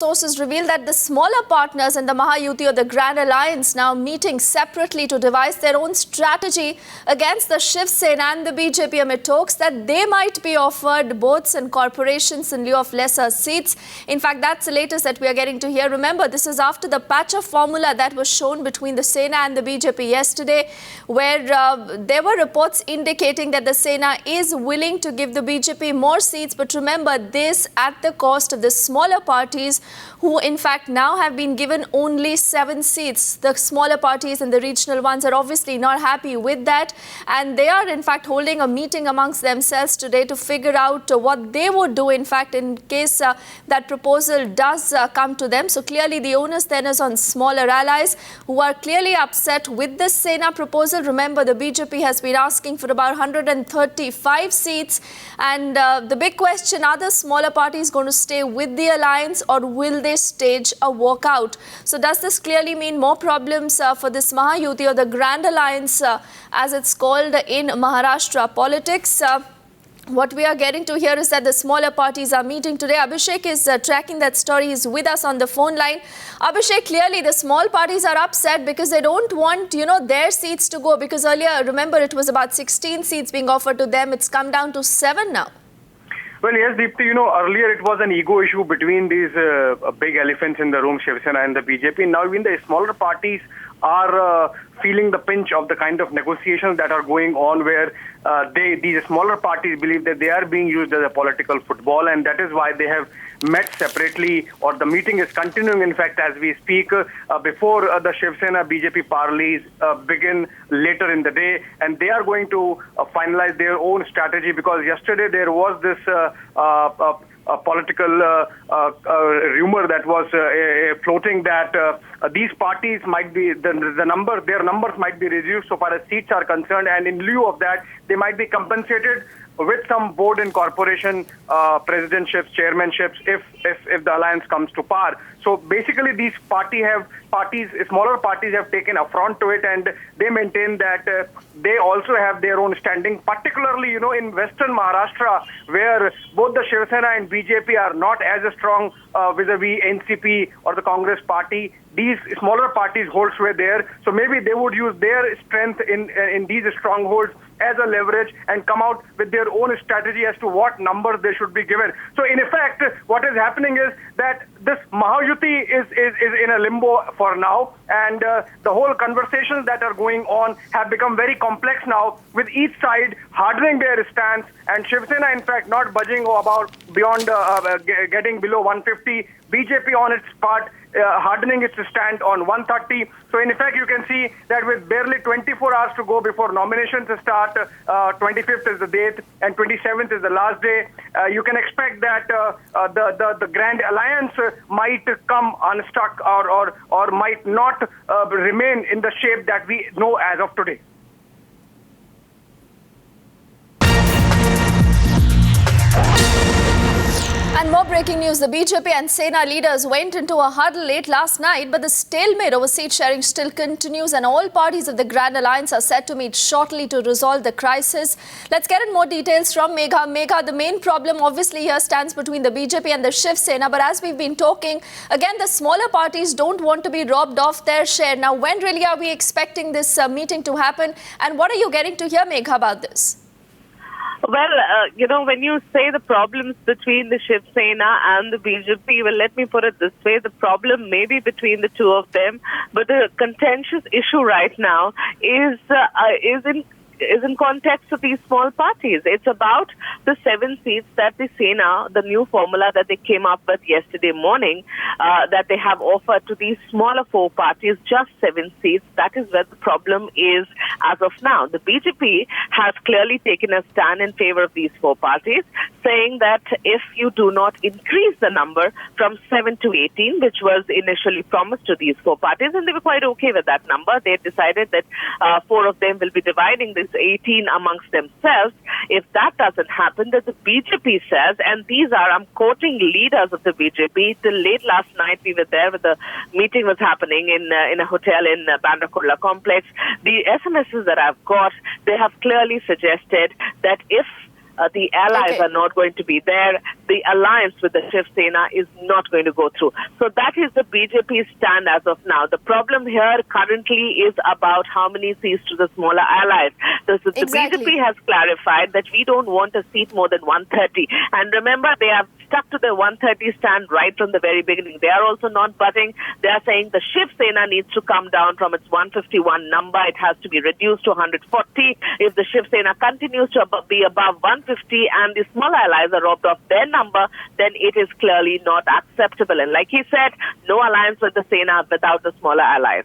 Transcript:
Sources reveal that the smaller partners in the Mahayuti or the Grand Alliance now meeting separately to devise their own strategy against the Shiv Sena and the BJP amid talks that they might be offered boards and corporations in lieu of lesser seats. In fact, that's the latest that we are getting to hear. Remember, this is after the patch-up formula that was shown between the Sena and the BJP yesterday, where there were reports indicating that the Sena is willing to give the BJP more seats. But remember, this at the cost of the smaller parties, who in fact now have been given only 7 seats. The smaller parties and the regional ones are obviously not happy with that, and they are in fact holding a meeting amongst themselves today to figure out what they would do in fact in case that proposal does come to them. So clearly the onus then is on smaller allies who are clearly upset with this Sena proposal. Remember, the BJP has been asking for about 135 seats, and the big question, are the smaller parties going to stay with the alliance, or will they stage a walkout? So does this clearly mean more problems for this Mahayuti or the Grand Alliance as it's called in Maharashtra politics? What we are getting to here is that the smaller parties are meeting today. Abhishek is tracking that story. He's with us on the phone line. Abhishek, clearly the small parties are upset because they don't want, their seats to go, because earlier, remember, it was about 16 seats being offered to them. It's come down to 7 now. Well, yes, Deepti, earlier it was an ego issue between these big elephants in the room, Shiv Sena and the BJP. Now even the smaller parties are feeling the pinch of the kind of negotiations that are going on, where these smaller parties believe that they are being used as a political football, and that is why they have met separately, or the meeting is continuing in fact as we speak, before the Shiv Sena BJP parleys begin later in the day, and they are going to finalize their own strategy, because yesterday there was this political rumor that was floating that these parties might be, their numbers might be reduced so far as seats are concerned, and in lieu of that they might be compensated with some board and corporation presidentships, chairmanships, if the alliance comes to power. So basically these smaller parties have taken affront to it, and they maintain that they also have their own standing, particularly, in Western Maharashtra, where both the Shiv Sena and BJP are not as strong vis-a-vis NCP or the Congress party. These smaller parties hold sway there, so maybe they would use their strength in these strongholds as a leverage and come out with their own strategy as to what numbers they should be given. So in effect, what is happening is that this Mahayuti is in a limbo for now, and the whole conversations that are going on have become very complex now, with each side hardening their stance, and Shiv Sena in fact not budging beyond getting below 150, BJP on its part hardening its stand on 130. So in effect, you can see that with barely 24 hours to go before nominations start, 25th is the date and 27th is the last day, you can expect that the Grand Alliance might come unstuck or might not remain in the shape that we know as of today. And more breaking news, the BJP and Sena leaders went into a huddle late last night, but the stalemate over seat sharing still continues, and all parties of the Grand Alliance are set to meet shortly to resolve the crisis. Let's get in more details from Megha. Megha, the main problem obviously here stands between the BJP and the Shiv Sena, but as we've been talking, again, the smaller parties don't want to be robbed of their share. Now, when really are we expecting this meeting to happen, and what are you getting to hear, Megha, about this? Well, when you say the problems between the Shiv Sena and the BJP, well, let me put it this way. The problem may be between the two of them, but the contentious issue right now is in context of these small parties. It's about the 7 seats that the Sena, the new formula that they came up with yesterday morning, that they have offered to these smaller 4 parties, just 7 seats. That is where the problem is as of now. The BJP has clearly taken a stand in favor of these 4 parties, saying that if you do not increase the number from 7 to 18, which was initially promised to these 4 parties, and they were quite okay with that number, they decided that 4 of them will be dividing this 18 amongst themselves. If that doesn't happen, then the BJP says, and these are, I'm quoting leaders of the BJP, till late last night we were there when the meeting was happening in a hotel in Bandra Kurla complex. The SMSs that I've got, they have clearly suggested that if the allies Okay. are not going to be there. The alliance with the Shiv Sena is not going to go through. So that is the BJP stand as of now. The problem here currently is about how many seats to the smaller allies. The Exactly. BJP has clarified that we don't want a seat more than 130. And remember, they have stuck to the 130 stand right from the very beginning. They are also not budging. They are saying the Shiv Sena needs to come down from its 151 number. It has to be reduced to 140. If the Shiv Sena continues to be above 150 and the small allies are robbed of their number, then it is clearly not acceptable. And like he said, no alliance with the Sena without the smaller allies.